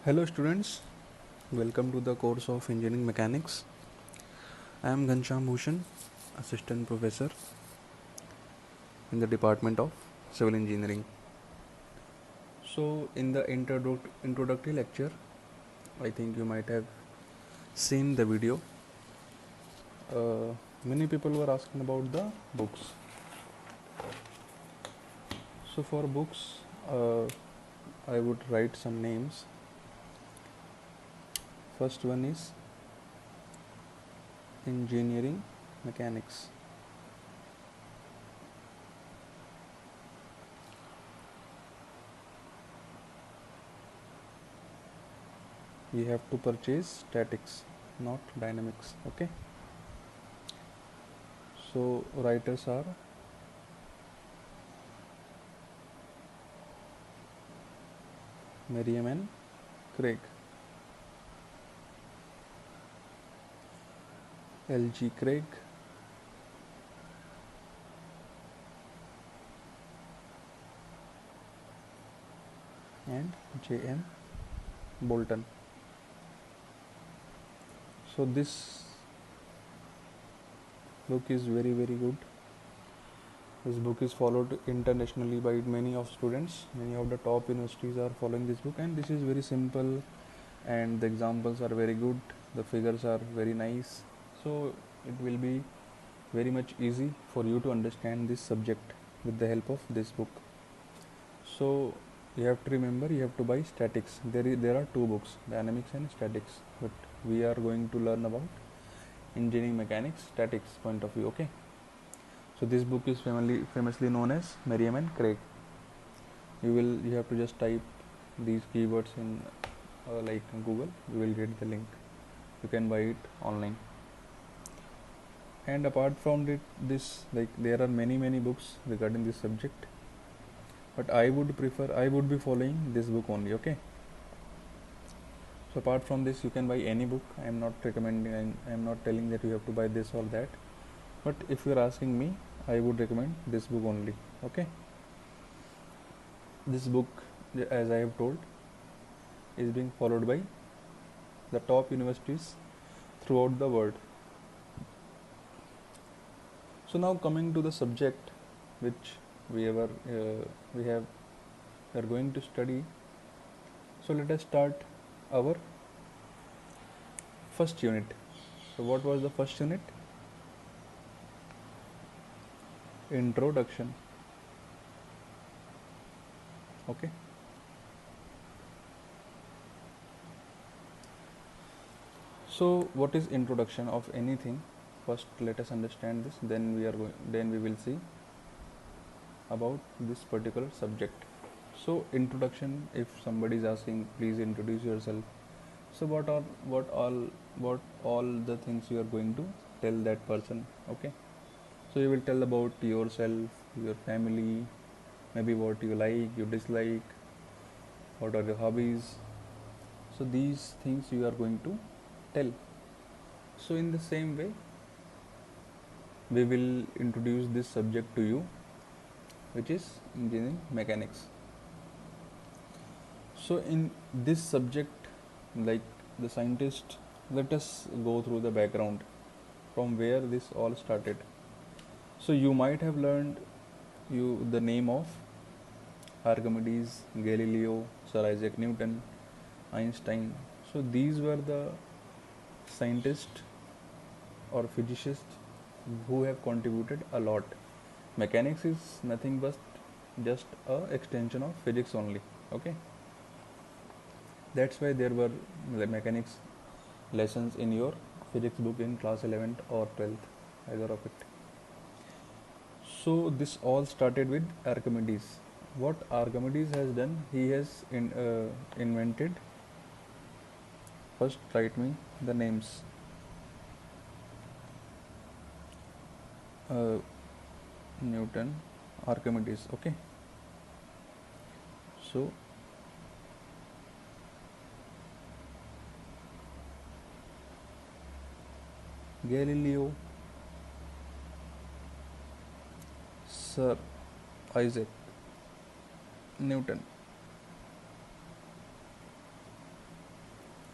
Hello students, welcome to the course of Engineering Mechanics. I am Ghanshyam Bhushan, Assistant Professor in the Department of Civil Engineering. So in the introductory lecture, I think you might have seen the video. Many people were asking about the books. So for books, I would write some names. First one is Engineering Mechanics. You have to purchase statics, not dynamics. Okay. So writers are Merriam and Craig. L.G. Craig, and J.M. Bolton. So this book is very good. This book is followed internationally by many of students. Many of the top universities are following this book, and this is very simple, and the examples are very good. The figures are very nice. So it will be very much easy for you to understand this subject with the help of this book. So you have to remember, you have to buy statics. There are two books, dynamics and statics, but we are going to learn about engineering mechanics statics point of view. Okay, so this book is famously known as Merriam and Craig. You have to just type these keywords in like Google. You will get the link. You can buy it online. And apart from this, like there are many books regarding this subject, but I would be following this book only. Okay, so apart from this, you can buy any book. I am not recommending, I am not telling that you have to buy this or that, but if you are asking me, I would recommend this book only. Okay, this book, as I have told, is being followed by the top universities throughout the world. So now coming to the subject which we are going to study. So let us start our first unit. So what was the first unit? Introduction. Okay. So what is introduction of anything? First let us understand this, then we will see about this particular subject. So introduction, if somebody is asking please introduce yourself, so what all the things you are going to tell that person. Okay, so you will tell about yourself, your family, maybe what you like, you dislike, what are your hobbies. So these things you are going to tell. So in the same way, we will introduce this subject to you, which is engineering mechanics. So in this subject, like the scientist, let us go through the background from where this all started. So you might have learned the name of Archimedes, Galileo, Sir Isaac Newton, Einstein. So these were the scientists or physicists who have contributed a lot. Mechanics is nothing but just a extension of physics only. Okay, that's why there were mechanics lessons in your physics book in class 11th or 12th, either of it. So this all started with Archimedes. What Archimedes has done, he has invented. First, write me the names. Newton, Archimedes. Okay. So Galileo, Sir Isaac Newton.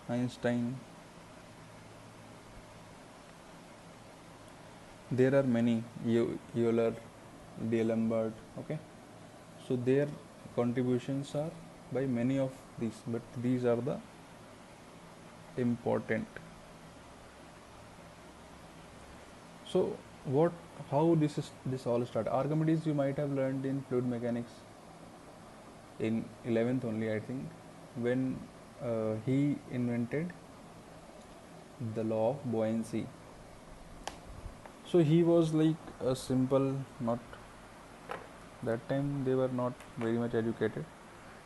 Einstein. There are many, Euler, D'Alembert. Okay, so their contributions are by many of these, but these are the important. So what, how this all started? Archimedes you might have learned in fluid mechanics in 11th only, I think, when he invented the law of buoyancy. So he was like a simple, not, that time they were not very much educated.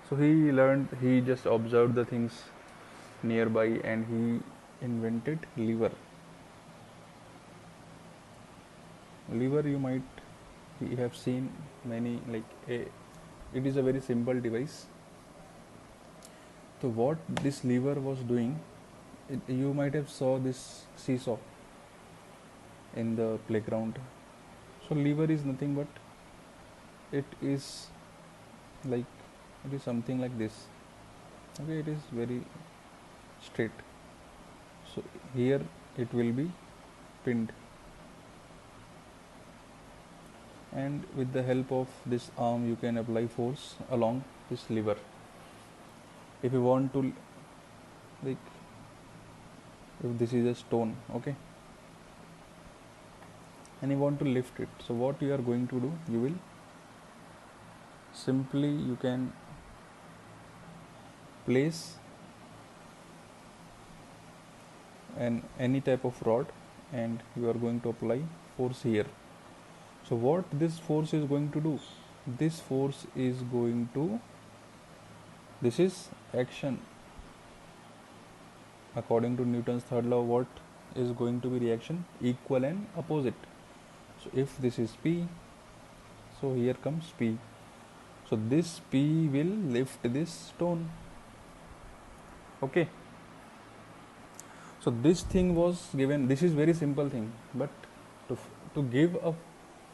So he learned, he just observed the things nearby and he invented lever. Lever you might have seen many, like it is a very simple device. So what this lever was doing, you might have saw this seesaw in the playground. So lever is nothing but it is like, it is something like this. Okay, it is very straight. So here it will be pinned, and with the help of this arm you can apply force along this lever. If you want to, like, if this is a stone, okay, and you want to lift it, so what you are going to do, you will simply, you can place any type of rod and you are going to apply force here. So what this force is going to do, this force is going to, this is action. According to Newton's third law, what is going to be reaction? Equal and opposite. So if this is P, so here comes P. So this P will lift this stone. Okay. So this thing was given, this is very simple thing, but to give up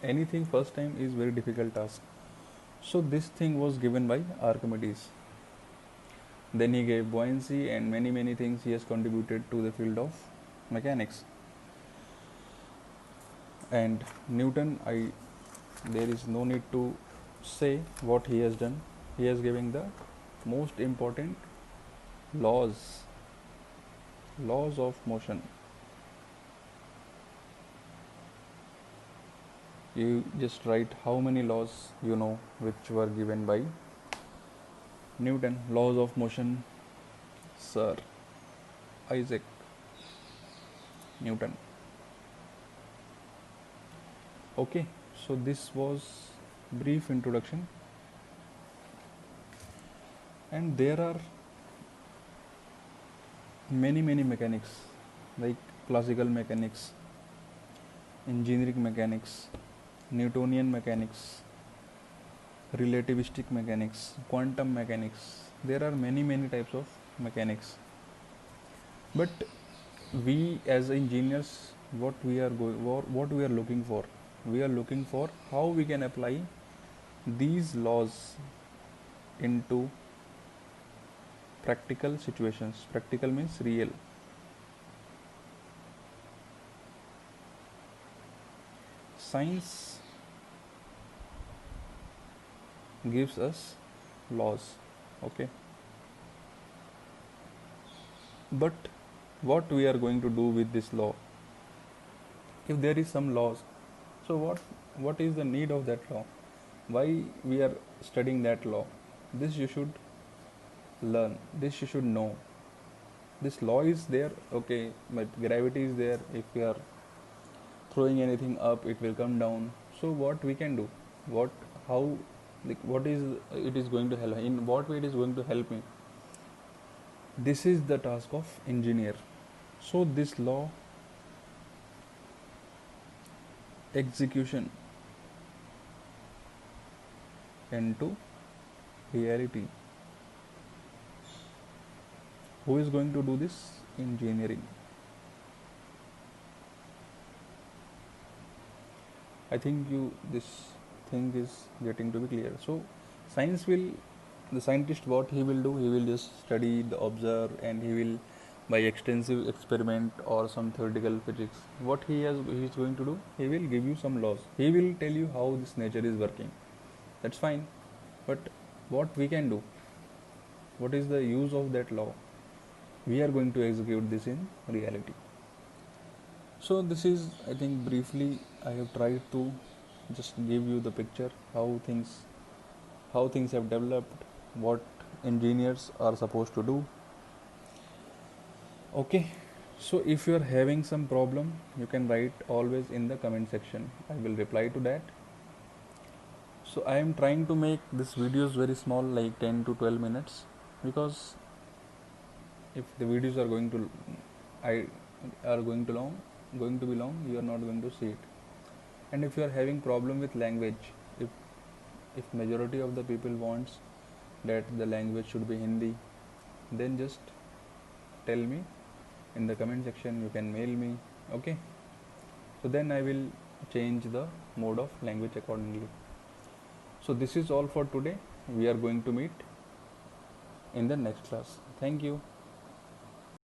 anything first time is very difficult task. So this thing was given by Archimedes. Then he gave buoyancy and many things he has contributed to the field of mechanics. And Newton, there is no need to say what he has done. He has given the most important laws of motion. You just write how many laws you know which were given by Newton. Laws of motion, Sir Isaac Newton. Okay, so this was brief introduction, and there are many mechanics, like classical mechanics, engineering mechanics, Newtonian mechanics, relativistic mechanics, quantum mechanics. There are many types of mechanics, but we as engineers, what we are looking for, we are looking for how we can apply these laws into practical situations. Practical means real. Science gives us laws, okay, but what we are going to do with this law? If there is some laws, so what is the need of that law? Why we are studying that law? This you should learn, this you should know. This law is there, okay, but gravity is there. If we are throwing anything up, it will come down. So what we can do, how, like, what is it is going to help, in what way it is going to help me? This is the task of engineer. So this law execution into reality. Who is going to do this? Engineering. I think this thing is getting to be clear. So the scientist, what he will do, he will just study, the observe, and he will by extensive experiment or some theoretical physics. What he is going to do, he will give you some laws, he will tell you how this nature is working. That's fine, but what we can do, what is the use of that law? We are going to execute this in reality. So this is, I think, briefly I have tried to just give you the picture how things have developed, what engineers are supposed to do. Okay, so if you are having some problem, you can write always in the comment section. I will reply to that. So I am trying to make this videos very small, like 10 to 12 minutes, because if the videos are going to I are going to be long, you are not going to see it. And if you are having problem with language, if majority of the people wants that the language should be Hindi, then just tell me in the comment section, you can mail me. Okay, so then I will change the mode of language accordingly. So this is all for today. We are going to meet in the next class. Thank you.